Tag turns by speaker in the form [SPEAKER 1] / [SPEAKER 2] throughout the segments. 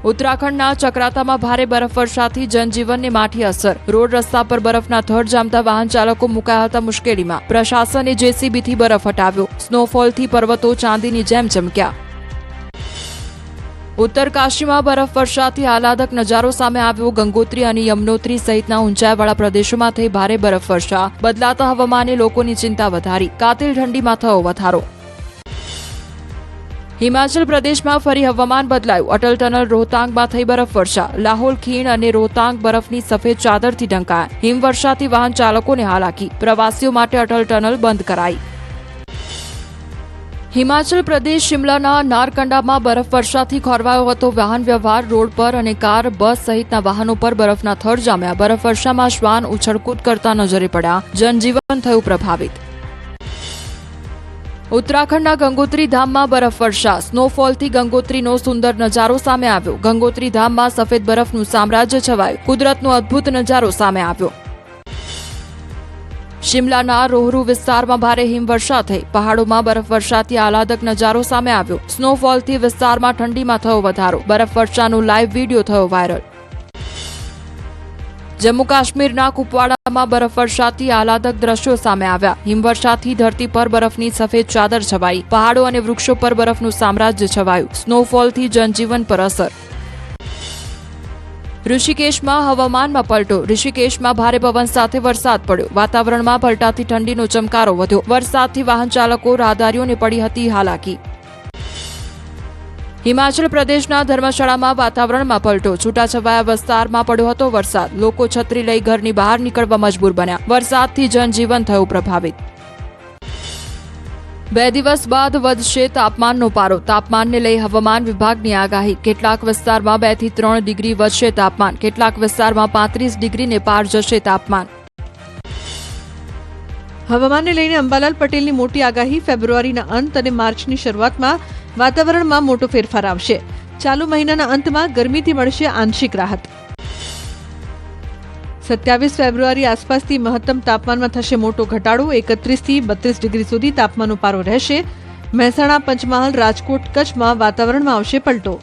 [SPEAKER 1] ઉત્તરાખંડના ચક્રાતામાં ભારે બરફવર્ષાથી જનજીવનને માઠી અસર. રોડ રસ્તા પર બરફના થડ જામતા વાહન ચાલકો મુકાયા હતા મુશ્કેલીમાં. પ્રશાસને જેસીબીથી બરફ હટાવ્યો. સ્નોફોલથી પર્વતો ચાંદીની જેમ ચમક્યા. ઉત્તરકાશીમાં બરફવર્ષાથી આહલાદક નજારો સામે આવ્યો. ગંગોત્રી અને યમનોત્રી સહિતના ઊંચાઈવાળા પ્રદેશોમાં થઈ ભારે બરફવર્ષા. બદલાતા હવામાને લોકોની ચિંતા વધારી. કાતિલ ઠંડીમાં થયો વધારો. હિમાચલ પ્રદેશમાં ફરી હવામાન બદલાયું. અટલ ટનલ રોહતાંગમાં થઈ બરફવર્ષા. લાહોલ ખીણ અને રોહતાંગ બરફની સફેદ ચાદરથી ઢંકાયા. હિમવર્ષાથી વાહન ચાલકોને હાલાકી. પ્રવાસીઓ માટે અટલ ટનલ બંધ કરાઈ. હિમાચલ પ્રદેશ શિમલાના નારકંડામાં બરફવર્ષાથી ખોરવાયો હતો વાહન વ્યવહાર. રોડ પર અને કાર, બસ સહિતના વાહનો પર બરફના થડ જામ્યા. બરફવર્ષામાં શ્વાન ઉછળકૂદ કરતા નજરે પડ્યા. જનજીવન થયું પ્રભાવિત. ઉત્તરાખંડના ગંગોત્રી ધામમાં બરફવર્ષા. સ્નોફોલથી ગંગોત્રીનો સુંદર નજારો સામે આવ્યો. ગંગોત્રી ધામમાં સફેદ બરફનું સામ્રાજ્ય છવાયું. કુદરતનો અદ્ભુત નજારો સામે આવ્યો. શિમલાના રોહરુ વિસ્તારમાં ભારે હિમવર્ષા થઈ. પહાડોમાં બરફવર્ષાથી આહલાદક નજારો સામે આવ્યો. સ્નોફોલથી વિસ્તારમાં ઠંડીમાં થયો વધારો. બરફવર્ષાનો લાઈવ વિડીયો થયો વાયરલ. જમ્મુ કાશ્મીરના કુપવાડામાં બરફવર્ષાથી આહલાદક દ્રશ્યો સામે આવ્યા. હિમવર્ષાથી ધરતી પર બરફની સફેદ ચાદર છવાઈ. પહાડો અને વૃક્ષો પર બરફનું સામ્રાજ્ય છવાયું. સ્નોફોલથી જનજીવન પર અસર. ઋષિકેશમાં હવામાનમાં પલટો. ઋષિકેશમાં ભારે પવન સાથે વરસાદ પડ્યો. વાતાવરણમાં પલટાથી ઠંડીનો ચમકારો વધ્યો. વરસાદથી વાહન ચાલકો, રાહદારીઓને પડી હતી હાલાકી. હિમાચલ પ્રદેશના ધર્મશાળામાં વાતાવરણમાં પલટો. છૂટાછવાયા વિસ્તારમાં પડ્યો હતો વરસાદ. લોકો છત્રી લઈ ઘરની બહાર નીકળવા મજબૂર બન્યા. વરસાદથી જનજીવન થયું પ્રભાવિત. 2 દિવસ બાદ વધશે તાપમાનનો પારો. તાપમાનને લઈ હવામાન વિભાગની આગાહી. કેટલાક વિસ્તારમાં 2 થી 3 ડિગ્રી વધશે તાપમાન. કેટલાક વિસ્તારમાં 35 ડિગ્રીને પાર જશે તાપમાન.
[SPEAKER 2] હવામાનને લઈને અંબાલાલ પટેલની મોટી આગાહી. ફેબ્રુઆરીના અંત અને માર્ચની શરૂઆતમાં વાતાવરણમાં મોટો ફેરફાર આવશે. ચાલુ મહિનાના અંતમાં ગરમીથી મળશે આંશિક રાહત. 27 ફેબ્રુઆરી આસપાસથી મહત્તમ તાપમાનમાં થશે મોટો ઘટાડો. 31 થી 32 ડિગ્રી સુધી તાપમાનનો પારો રહેશે. મહેસાણા, પંચમહાલ, રાજકોટ, કચ્છમાં વાતાવરણમાં આવશે પલટો.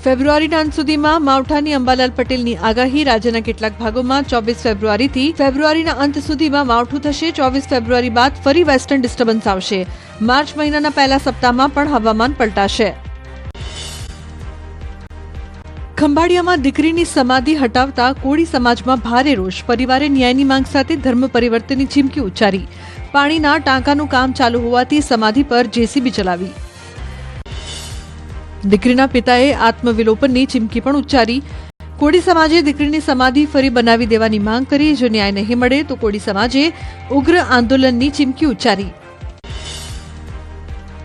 [SPEAKER 2] ફેબ્રુઆરીના અંત સુધીમાં માવઠાની અંબાલાલ પટેલની આગાહી. રાજ્યના કેટલાક ભાગોમાં 24 ફેબ્રુઆરીથી ફેબ્રુઆરીના અંત સુધીમાં માવઠું થશે. 24 ફેબ્રુઆરી બાદ ફરી વેસ્ટર્ન ડિસ્ટર્બન્સ આવશે. માર્ચ મહિનાના પહેલા સપ્તાહમાં પણ હવામાન પલટાશે. ખંભાળિયામાં દીકરીની સમાધિ હટાવતા કોળી સમાજમાં ભારે રોષ. પરિવારે ન્યાયની માંગ સાથે ધર્મ પરિવર્તનની ચીમકી ઉચ્ચારી. પાણીના ટાંકાનું કામ ચાલુ હોવાથી સમાધિ પર જેસીબી ચલાવી. દીકરીના પિતાએ આત્મવિલોપનની ચીમકી પણ ઉચ્ચારી. કોળી સમાજે દીકરીની સમાધિ ફરી બનાવી દેવાની માંગ કરી. જો ન્યાય નહીં મળે તો કોળી સમાજે ઉગ્ર આંદોલનની ચીમકી ઉચ્ચારી.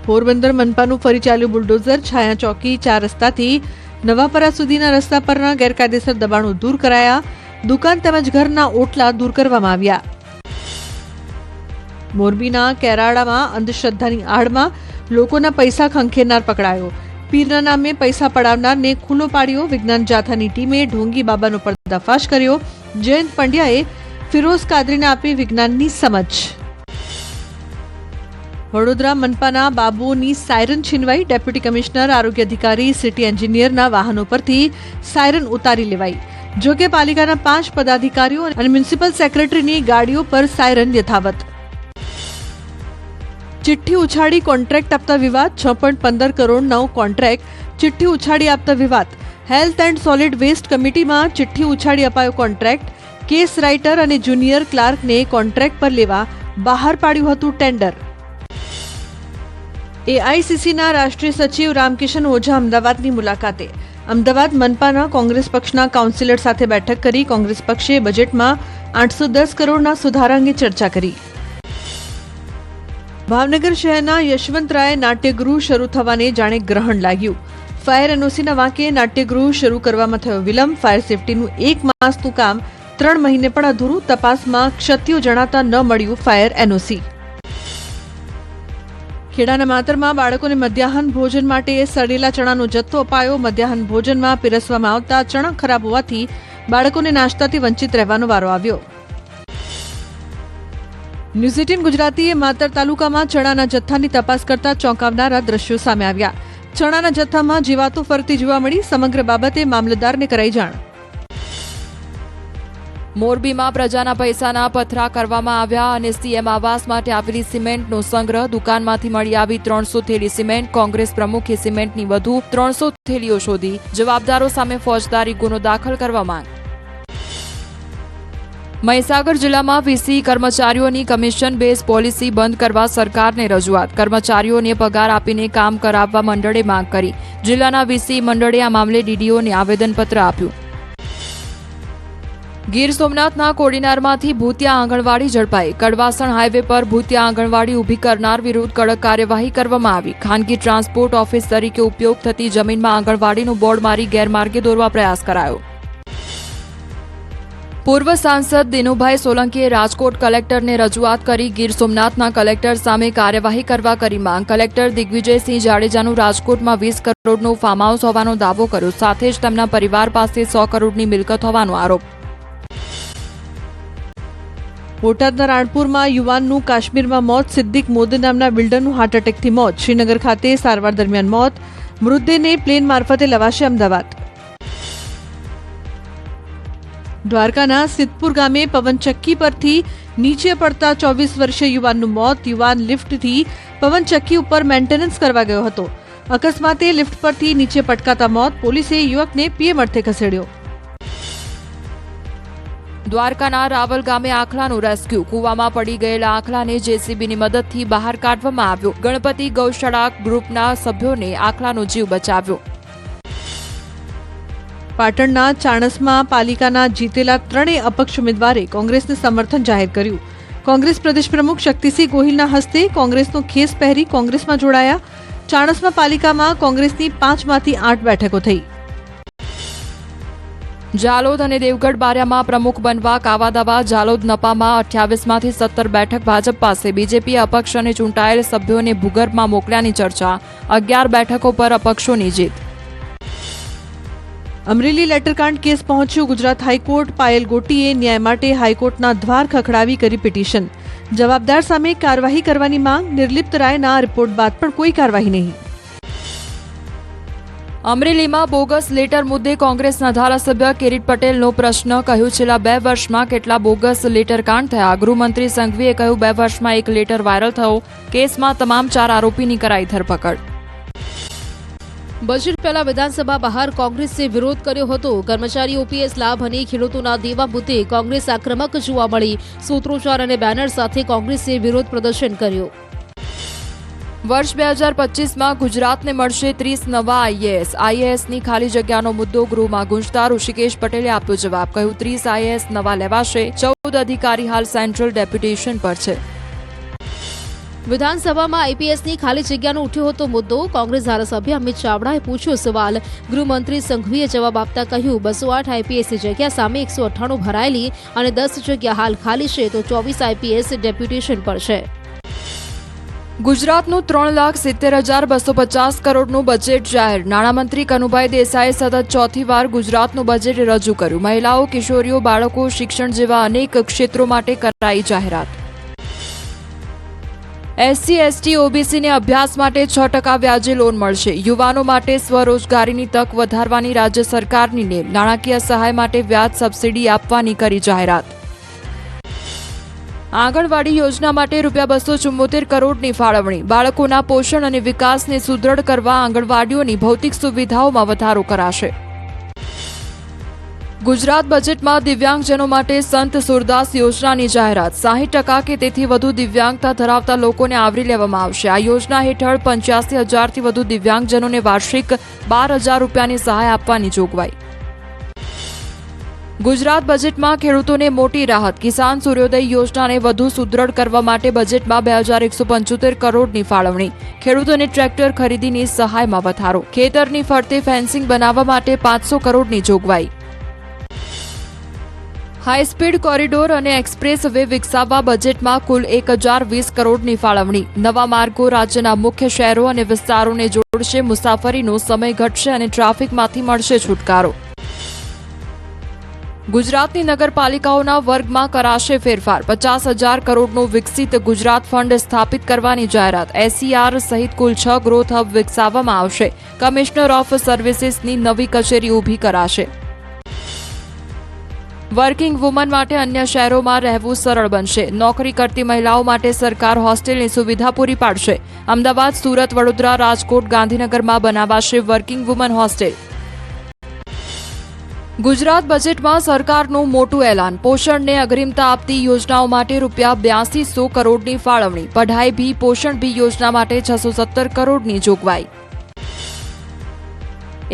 [SPEAKER 2] પોરબંદર મનપાનું ફરી ચાલ્યું બુલડોઝર. છાયા ચોકી 4 રસ્તાથી નવાપરા સુધીના રસ્તા પરના ગેરકાયદેસર દબાણો દૂર કરાયા. દુકાન તેમજ ઘરના ઓટલા દૂર કરવામાં આવ્યા. મોરબીના કેરાડામાં અંધશ્રદ્ધાની આડમાં લોકોના પૈસા ખંખેરનાર પકડાયો. પીરના નામે પૈસા પડાવનારને ખુલ્લો પાડ્યો. વિજ્ઞાન જાથાની ટીમે ઢોંગી બાબાનો પર્દાફાશ કર્યો. જયંત પંડ્યાએ ફિરોઝ કાદરીને આપી વિજ્ઞાનની સમજ. વડોદરા મનપાના બાબુઓની સાયરન છીનવાઈ. ડેપ્યુટી કમિશનર, આરોગ્ય અધિકારી, સિટી એન્જિનિયરના વાહનો પરથી સાયરન ઉતારી લેવાઈ. જોકે પાલિકાના 5 પદાધિકારીઓ અને મ્યુનિસિપલ સેક્રેટરીની ગાડીઓ પર સાયરન યથાવત. ચિઠ્ઠી ઉછાળી કોન્ટ્રાક્ટ આપતા વિવાદ. 6.15 કરોડનો કોન્ટ્રાક્ટ ચિઠ્ઠી ઉછાળી આપતા વિવાદ. હેલ્થ એન્ડ સોલિડ વેસ્ટ કમિટીમાં ચિઠ્ઠી ઉછાળી અપાયો કોન્ટ્રાક્ટ. કેસ રાઇટર અને જુનિયર ક્લાર્કને કોન્ટ્રાક્ટ પર લેવા બહાર પાડ્યું હતું ટેન્ડર. એઆઈસીસીના રાષ્ટ્રીય સચિવ રામકિશન ઓઝા અમદાવાદની મુલાકાતે. અમદાવાદ મનપાના કોંગ્રેસ પક્ષના કાઉન્સિલર સાથે બેઠક કરી. કોંગ્રેસ પક્ષે બજેટમાં 810 કરોડના સુધારા અંગે ચર્ચા કરી. ભાવનગર શહેરના યશવંતરાય નાટ્યગૃહ શરૂ થવાને જાણે ગ્રહણ લાગ્યું. ફાયર એનઓસીના વાંકે નાટ્યગૃહ શરૂ કરવામાં થયો વિલંબ. ફાયર સેફટીનું 1 માસનું કામ 3 મહિને પણ અધૂરું. તપાસમાં ક્ષતિઓ જણાતા ન મળ્યું ફાયર એનઓસી. ખેડાના માતરમાં બાળકોને મધ્યાહન ભોજન માટે સડેલા ચણાનો જથ્થો અપાયો. મધ્યાહન ભોજનમાં પીરસવામાં આવતા ચણા ખરાબ હોવાથી બાળકોને નાસ્તાથી વંચિત રહેવાનો વારો આવ્યો. ન્યૂઝ 18 ગુજરાતીએ માતર તાલુકામાં ચણાના જથ્થાની તપાસ કરતા ચોંકાવનારા દ્રશ્યો સામે આવ્યા. ચણાના જથ્થામાં જીવાતો ફરતી જોવા મળી. સમગ્ર બાબતે મામલતદારને કરાઈ જાણ.
[SPEAKER 1] મોરબીમાં પ્રજાના પૈસાના પથરા કરવામાં આવ્યા અને સીએમ આવાસ માટે આવેલી સિમેન્ટનો સંગ્રહ. દુકાનમાંથી મળી આવી 300 થેલી સિમેન્ટ. કોંગ્રેસ પ્રમુખે સિમેન્ટની વધુ 300 થેલીઓ શોધી. જવાબદારો સામે ફોજદારી ગુનો દાખલ કરવા માંગ. મહીસાગર જિલ્લામાં વીસી કર્મચારીઓની કમિશન બેઝ પોલિસી બંધ કરવા સરકારને રજૂઆત. કર્મચારીઓને પગાર આપીને કામ કરાવવા મંડળે માંગ કરી. જિલ્લાના વીસી મંડળે આ મામલે ડીડીઓને આવેદનપત્ર આપ્યું. ગીર સોમનાથના કોડીનારમાંથી ભૂતિયા આંગણવાડી ઝડપાઈ. કડવાસણ હાઈવે પર ભૂતિયા આંગણવાડી ઊભી કરનાર વિરુદ્ધ કડક કાર્યવાહી કરવામાં આવી. ખાનગી ટ્રાન્સપોર્ટ ઓફિસ તરીકે ઉપયોગ થતી જમીનમાં આંગણવાડીનું બોર્ડ મારી ગેરમાર્ગે દોરવા પ્રયાસ કરાયો. પૂર્વ સાંસદ દિનુભાઈ સોલંકીએ રાજકોટ કલેક્ટરને રજૂઆત કરી. ગીર સોમનાથના કલેક્ટર સામે કાર્યવાહી કરવા કરી માંગ. કલેક્ટર દિગ્વિજયસિંહ જાડેજાનું રાજકોટમાં 20 કરોડનું ફાર્મ હાઉસ હોવાનો દાવો કર્યો. સાથે જ તેમના પરિવાર પાસે 100 કરોડની મિલકત હોવાનો આરોપ.
[SPEAKER 2] બોટાદના રાણપુરમાં યુવાનનું કાશ્મીરમાં મોત. સિદ્દીક મોદી નામના બિલ્ડરનું હાર્ટ એટેકથી મોત. શ્રીનગર ખાતે સારવાર દરમિયાન મોત. મૃતદેહને પ્લેન મારફતે લવાશે અમદાવાદ. દ્વારકાના સિદ્ધપુર ગામે પવનચક્કી પરથી નીચે પડતા 24 વર્ષીય યુવાનનું મોત. યુવાન લિફ્ટથી પવનચક્કી ઉપર મેન્ટેનન્સ કરવા ગયો હતો. અકસ્માતે લિફ્ટ પરથી નીચે પટકાતા મોત. પોલીસે યુવકને પીએમ અર્થે ખસેડ્યો.
[SPEAKER 1] દ્વારકાના રાવલ ગામે આખલાનું રેસ્ક્યુ. કૂવામાં પડી ગયેલા આખલાને જેસીબીની મદદથી બહાર કાઢવામાં આવ્યો. ગણપતિ ગૌશાળા ગ્રુપના સભ્યોને આખલાનો જીવ બચાવ્યો.
[SPEAKER 2] પાટણના ચાણસ્મા પાલિકાના જીતેલા 3 અપક્ષ ઉમેદવારે કોંગ્રેસને સમર્થન જાહેર કર્યું. કોંગ્રેસ પ્રદેશ પ્રમુખ શક્તિસિંહ ગોહિલના હસ્તે કોંગ્રેસનો ખેસ પહેરી કોંગ્રેસમાં જોડાયા. ચાણસ્મા પાલિકામાં કોંગ્રેસની 5માંથી 8 બેઠકો થઈ.
[SPEAKER 1] જાલોદ અને દેવગઢ બારિયામાં પ્રમુખ બનવા કાવાદાવા. જાલોદ નપામાં 28માંથી 17 બેઠક ભાજપ પાસે. બીજેપી અપક્ષ અને ચૂંટાયેલ સભ્યોને ભૂગર્ભમાં મોકલ્યાની ચર્ચા. 11 બેઠકો પર અપક્ષોની જીત. અમરેલી લેટરકાંડ કેસ પહોંચ્યું ગુજરાત હાઈકોર્ટ. પાયલ ગોટીએ ન્યાય માટે હાઈકોર્ટના દ્વાર ખખડાવી કરી પિટિશન. જવાબદાર સામે કાર્યવાહી કરવાની માંગ. નિર્લિપ્ત રાયના રિપોર્ટ બાદ પણ કોઈ કાર્યવાહી નહીં. અમરેલીમાં બોગસ લેટર મુદ્દે કોંગ્રેસના ધારાસભ્ય કિરીટ પટેલનો પ્રશ્ન. કહ્યું છેલ્લા 2 વર્ષમાં કેટલા બોગસ લેટર કાંડ થયા. ગૃહમંત્રી સંઘવીએ કહ્યું 2 વર્ષમાં એક લેટર વાયરલ થયો. કેસમાં તમામ 4 આરોપીની કરાઈ ધરપકડ.
[SPEAKER 3] બજેટ પહેલા વિધાનસભા બહાર કોંગ્રેસે વિરોધ કર્યો હતો. કર્મચારી ઓપીએસ લાભ અને ખેડૂતોના દેવા મુદ્દે કોંગ્રેસ આક્રમક જોવા મળી. સૂત્રોચ્ચાર અને બેનર સાથે કોંગ્રેસે વિરોધ પ્રદર્શન કર્યું.
[SPEAKER 1] વર્ષ 2025માં ગુજરાતને મળશે 30 નવા આઈએએસ. આઈએએસની ખાલી જગ્યાનો મુદ્દો ગૃહમાં ગુંજતા ઋષિકેશ પટેલે આપ્યો જવાબ. કહ્યું 30 આઈએએસ નવા લેવાશે. 14 અધિકારી હાલ સેન્ટ્રલ ડેપ્યુટેશન પર છે.
[SPEAKER 3] વિધાનસભામાં આઈપીએસની ખાલી જગ્યાનો ઉઠ્યો હતો મુદ્દો. કોંગ્રેસ ધારાસભ્ય અમિત ચાવડાએ પૂછ્યો સવાલ. ગૃહમંત્રી સંઘવીએ જવાબ આપતા કહ્યું 208 આઈપીએસની જગ્યા સામે 198 ભરાયેલી અને 10 જગ્યા હાલ ખાલી છે તો 24 આઈપીએસ ડેપ્યુટેશન પર છે.
[SPEAKER 1] ગુજરાતનું 3,70,250 કરોડનું બજેટ જાહેર. નાણામંત્રી કનુભાઈ દેસાઈએ સતત 4થી વાર ગુજરાતનું બજેટ રજૂ કર્યું. મહિલાઓ, કિશોરીઓ, બાળકો, શિક્ષણ જેવા અનેક ક્ષેત્રો માટે કરાઈ જાહેરાત. એસસી, એસટી, ઓબીસીને અભ્યાસ માટે 6% વ્યાજે લોન મળશે. યુવાનો માટે સ્વરોજગારીની તક વધારવાની રાજ્ય સરકારની નેમ. નાણાકીય સહાય માટે વ્યાજ સબસિડી આપવાની કરી જાહેરાત. આંગણવાડી યોજના માટે ₹274 કરોડની ફાળવણી. બાળકોના પોષણ અને વિકાસને સુદૃઢ કરવા આંગણવાડીઓની ભૌતિક સુવિધાઓમાં વધારો કરાશે. ગુજરાત બજેટમાં દિવ્યાંગજનો માટે સંત સુરદાસ યોજનાની જાહેરાત. 60% કે તેથી વધુ દિવ્યાંગતા ધરાવતા લોકોને આવરી લેવામાં આવશે. આ યોજના હેઠળ 85,000થી વધુ દિવ્યાંગજનોને વાર્ષિક ₹12,000ની સહાય આપવાની જોગવાઈ. ગુજરાત બજેટમાં ખેડૂતોને મોટી રાહત. કિસાન સૂર્યોદય યોજનાને વધુ સુદૃઢ કરવા માટે બજેટમાં 2,175 કરોડની ફાળવણી. ખેડૂતોને ટ્રેક્ટર ખરીદીની સહાયમાં વધારો. ખેતરની ફરતે ફેન્સિંગ બનાવવા માટે 500 કરોડની જોગવાઈ. હાઈસ્પીડ કોરિડોર અને એક્સપ્રેસ વે વિકસાવવા બજેટમાં કુલ 1,020 કરોડની ફાળવણી. નવા માર્ગો રાજ્યના મુખ્ય શહેરો અને વિસ્તારોને જોડશે. મુસાફરીનો સમય ઘટશે અને ટ્રાફિકમાંથી મળશે છુટકારો. ગુજરાતની નગરપાલિકાઓના વર્ગમાં કરાશે ફેરફાર 50,000 કરોડનું વિકસિત ગુજરાત ફંડ સ્થાપિત કરવાની જાહેરાત SER સહિત કુલ 6 ગ્રોથ હબ વિકસાવવામાં આવશે કમિશનર ઓફ સર્વિસીસની નવી કચેરી ઊભી કરાશે વર્કિંગ વુમન માટે અન્ય શહેરોમાં રહેવું સરળ બનશે નોકરી કરતી મહિલાઓ માટે સરકાર હોસ્ટેલની સુવિધા પૂરી પાડશે અમદાવાદ સુરત વડોદરા રાજકોટ ગાંધીનગરમાં બનાવાશે વર્કિંગ વુમન હોસ્ટેલ ગુજરાત બજેટમાં સરકારનું મોટું એલાન પોષણને અગ્રિમતા આપતી યોજનાઓ માટે ₹8200 કરોડની ફાળવણી પઢાઈ ભી પોષણ ભી યોજના માટે 617 કરોડની જોગવાઈ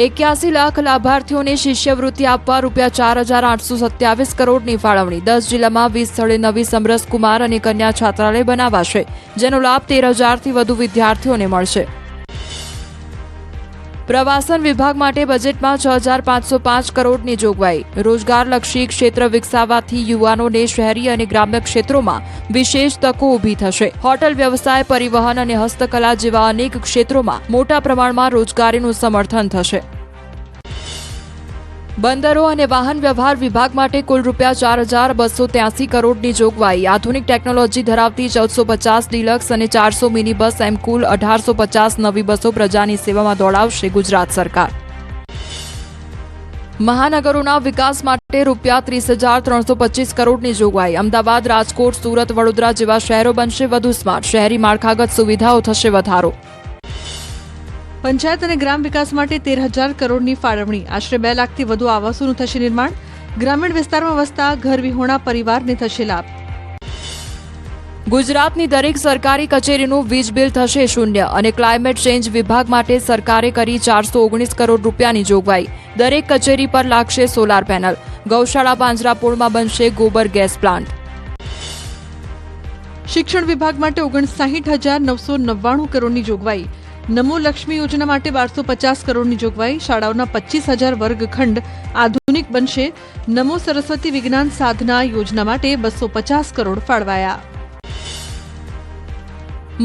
[SPEAKER 1] 81 લાખ લાભાર્થીઓને શિષ્યવૃત્તિ આપવા ₹4,827 કરોડની ફાળવણી 10 જિલ્લામાં 20 સ્થળે નવી સમરસ કુમાર અને કન્યા છાત્રાલય બનાવાશે જેનો લાભ 13,000થી વધુ વિદ્યાર્થીઓને મળશે પ્રવાસન વિભાગ માટે બજેટમાં 6,505 કરોડની જોગવાઈ રોજગારલક્ષી ક્ષેત્ર વિકસાવવાથી યુવાનોને શહેરી અને ગ્રામ્ય ક્ષેત્રોમાં વિશેષ તકો ઊભી થશે હોટલ વ્યવસાય પરિવહન અને હસ્તકલા જેવા અનેક ક્ષેત્રોમાં મોટા પ્રમાણમાં રોજગારીનું સમર્થન થશે બંદરો અને વાહન વ્યવહાર વિભાગ માટે કુલ ₹4,283 કરોડની જોગવાઈ આધુનિક ટેકનોલોજી ધરાવતી 1,450 ડિલક્સ અને 400 મિની બસ એમ કુલ 1,850 નવી બસો પ્રજાની સેવામાં દોડાવશે ગુજરાત સરકાર મહાનગરોના વિકાસ માટે ₹30,325 કરોડની જોગવાઈ અમદાવાદ રાજકોટ સુરત વડોદરા જેવા શહેરો બનશે વધુ સ્માર્ટ શહેરી માળખાગત સુવિધાઓ થશે વધારો
[SPEAKER 2] પંચાયત અને ગ્રામ વિકાસ માટે 13,000 કરોડની ફાળવણી આશરે 2 લાખથી વધુ આવાસોનું થશે નિર્માણ ગ્રામીણ વિસ્તારમાં વસતા ઘર વિહોણા પરિવારને થશે લાભ
[SPEAKER 1] ગુજરાતની દરેક સરકારી કચેરીનું વીજ બિલ થશે શૂન્ય અને ક્લાઇમેટ ચેન્જ વિભાગ માટે સરકારે કરી ₹419 કરોડ રૂપિયાની જોગવાઈ દરેક કચેરી પર લાગશે સોલાર પેનલ ગૌશાળા પાંજરાપોળમાં બનશે ગોબર ગેસ પ્લાન્ટ
[SPEAKER 2] શિક્ષણ વિભાગ માટે 59,999 કરોડની જોગવાઈ નમો લક્ષ્મી યોજના માટે 1250 કરોડની જોગવાઈ શાળાઓના 25,000 વર્ગખંડ આધુનિક બનશે નમો સરસ્વતી વિજ્ઞાન સાધના યોજના માટે 250 કરોડ ફાળવાયા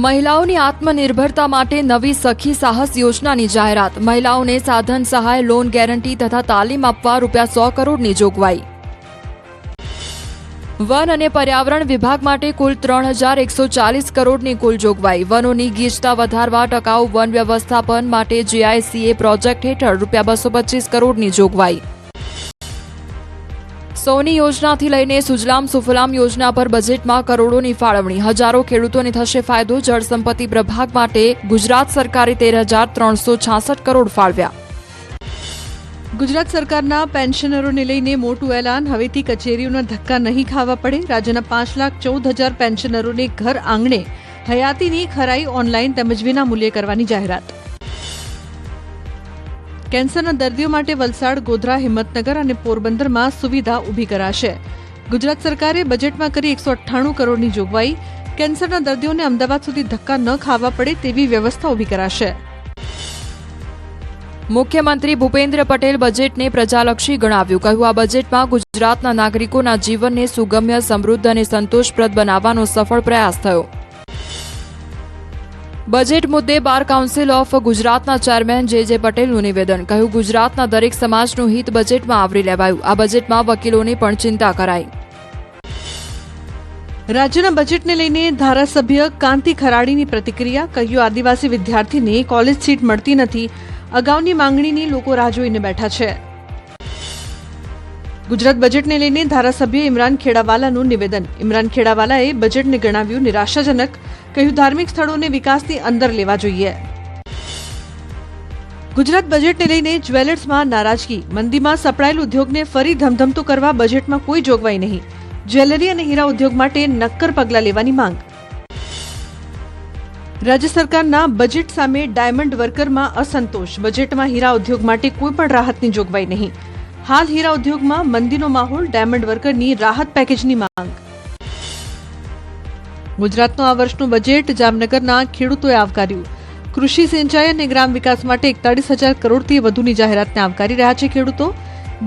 [SPEAKER 1] મહિલાઓની આત્મનિર્ભરતા માટે નવી સખી સાહસ યોજનાની જાહેરાત મહિલાઓને સાધન સહાય લોન ગેરંટી તથા તાલીમ આપવા ₹100 કરોડની જોગવાઈ વન અને પર્યાવરણ વિભાગ માટે કુલ 3,140 કરોડની કુલ જોગવાઈ વનોની ગીચતા વધારવા ટકાઉ વન વ્યવસ્થાપન માટે GICA પ્રોજેક્ટ હેઠળ ₹225 કરોડની જોગવાઈ સોની યોજનાથી લઈને સુજલામ સુફલામ યોજના પર બજેટમાં કરોડોની ફાળવણી હજારો ખેડૂતોને થશે ફાયદો જળસંપત્તિ પ્રભાગ માટે ગુજરાત સરકારે 13,366 કરોડ ફાળવ્યા ગુજરાત સરકારના પેન્શનરોને લઈને મોટું એલાન હવેથી કચેરીઓના ધક્કા નહીં ખાવા પડે રાજ્યના 5,14,000 પેન્શનરોને ઘર આંગણે હયાતીની ખરાઈ ઓનલાઈન તેમજ વિના મૂલ્યે કરવાની જાહેરાત કેન્સરના દર્દીઓ માટે વલસાડ ગોધરા હિંમતનગર અને પોરબંદરમાં સુવિધા ઊભી કરાશે ગુજરાત સરકારે બજેટમાં કરી 198 કરોડની જોગવાઈ કેન્સરના દર્દીઓને અમદાવાદ સુધી ધક્કા ન ખાવા પડે તેવી વ્યવસ્થા ઊભી કરાશે મુખ્યમંત્રી ભૂપેન્દ્ર પટેલ બજેટને પ્રજાલક્ષી ગણાવ્યું કહ્યું આ બજેટમાં ગુજરાતના નાગરિકોના જીવનને સુગમ્ય સમૃદ્ધ અને સંતોષપ્રદ બનાવવાનો સફળ પ્રયાસ થયો બજેટ મુદ્દે બાર કાઉન્સિલ ઓફ ગુજરાતના ચેરમેન જે પટેલનું નિવેદન કહ્યું ગુજરાતના દરેક સમાજનું હિત બજેટમાં આવરી લેવાયું આ બજેટમાં વકીલોની પણ ચિંતા કરાઈ રાજ્યના બજેટને લઈને ધારાસભ્ય કાંતિ ખરાડીની પ્રતિક્રિયા કહ્યું આદિવાસી વિદ્યાર્થીને કોલેજ સીટ મળતી નથી અગાઉની માંગણીની લોકો રાહ જોઈને બેઠા છે ગુજરાત બજેટને લઈને ધારાસભ્ય ઇમરાન ખેડાવાલાનું નિવેદન ઇમરાન ખેડાવાલાએ બજેટને ગણાવ્યું નિરાશાજનક કહ્યું ધાર્મિક સ્થળોને વિકાસની અંદર લેવા જોઈએ ગુજરાત બજેટને લઈને જ્વેલર્સમાં નારાજગી મંદીમાં સપડાયેલ ઉદ્યોગને ફરી ધમધમતું કરવા બજેટમાં કોઈ જોગવાઈ નહીં જ્વેલરી અને હીરા ઉદ્યોગ માટે નક્કર પગલાં લેવાની માંગ રાજ્ય સરકારના બજેટ સામે ડાયમંડ વર્કરમાં અસંતોષ બજેટમાં હીરા ઉદ્યોગ માટે કોઈ પણ રાહતની જોગવાઈ નહીં હાલ હીરા ઉદ્યોગમાં મંદીનો માહોલ ડાયમંડ વર્કરની રાહત પેકેજની માંગ ગુજરાતનું આ વર્ષનું બજેટ જામનગરના ખેડૂતોએ આવકાર્યું કૃષિ સિંચાઈ અને ગ્રામ વિકાસ માટે 41,000 કરોડથી વધુની જાહેરાતને આવકારી રહ્યા છે ખેડૂતો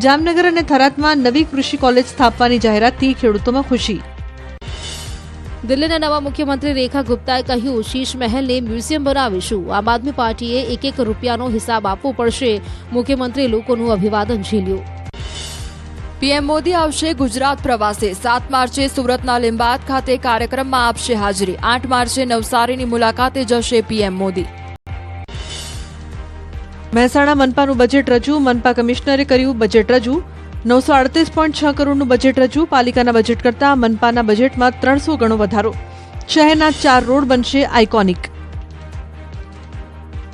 [SPEAKER 1] જામનગર અને થરાદમાં નવી કૃષિ કોલેજ સ્થાપવાની જાહેરાતથી ખેડૂતોમાં ખુશી
[SPEAKER 3] દિલ્હીના નવા મુખ્યમંત્રી રેખા ગુપ્તાએ કહ્યું શીશ મહેલને મ્યુઝિયમ બનાવીશું આમ આદમી પાર્ટીએ એક રૂપિયાનો હિસાબ આપવો પડશે મુખ્યમંત્રી લોકોનું અભિવાદન ઝીલ્યું
[SPEAKER 1] પીએમ મોદી આવશે ગુજરાત પ્રવાસે 7 માર્ચે સુરતના લીંબાયત ખાતે કાર્યક્રમમાં આપશે હાજરી 8 માર્ચે નવસારીની મુલાકાતે જશે પીએમ મોદી
[SPEAKER 2] મહેસાણા મનપાનું બજેટ રજૂ મનપા કમિશનરે કર્યું બજેટ રજૂ 938.6 કરોડનું બજેટ રજૂ પાલિકાના બજેટ કરતાં મનપાના બજેટમાં 300 ગણો વધારો શહેરના 4 રોડ બનશે આઇકોનિક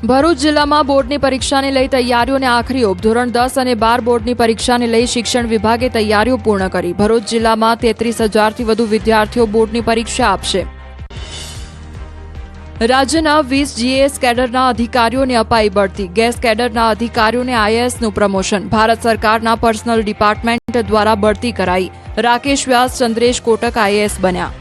[SPEAKER 1] ભરૂચ જિલ્લામાં બોર્ડની પરીક્ષાને લઈ તૈયારીઓને આખરી ઓપ ધોરણ 10 અને 12 બોર્ડની પરીક્ષાને લઈ શિક્ષણ વિભાગે તૈયારીઓ પૂર્ણ કરી ભરૂચ જિલ્લામાં 33,000થી વધુ વિદ્યાર્થીઓ બોર્ડની પરીક્ષા આપશે રાજ્યના 20 જીએસ કેડરના અધિકારીઓને અપાઈ બઢતી ગેસ કેડરના અધિકારીઓને આઈએએસનું પ્રમોશન ભારત સરકારના પર્સનલ ડિપાર્ટમેન્ટ દ્વારા બઢતી કરાઈ રાકેશ વ્યાસ ચંદ્રેશ કોટક આઈએએસ બન્યા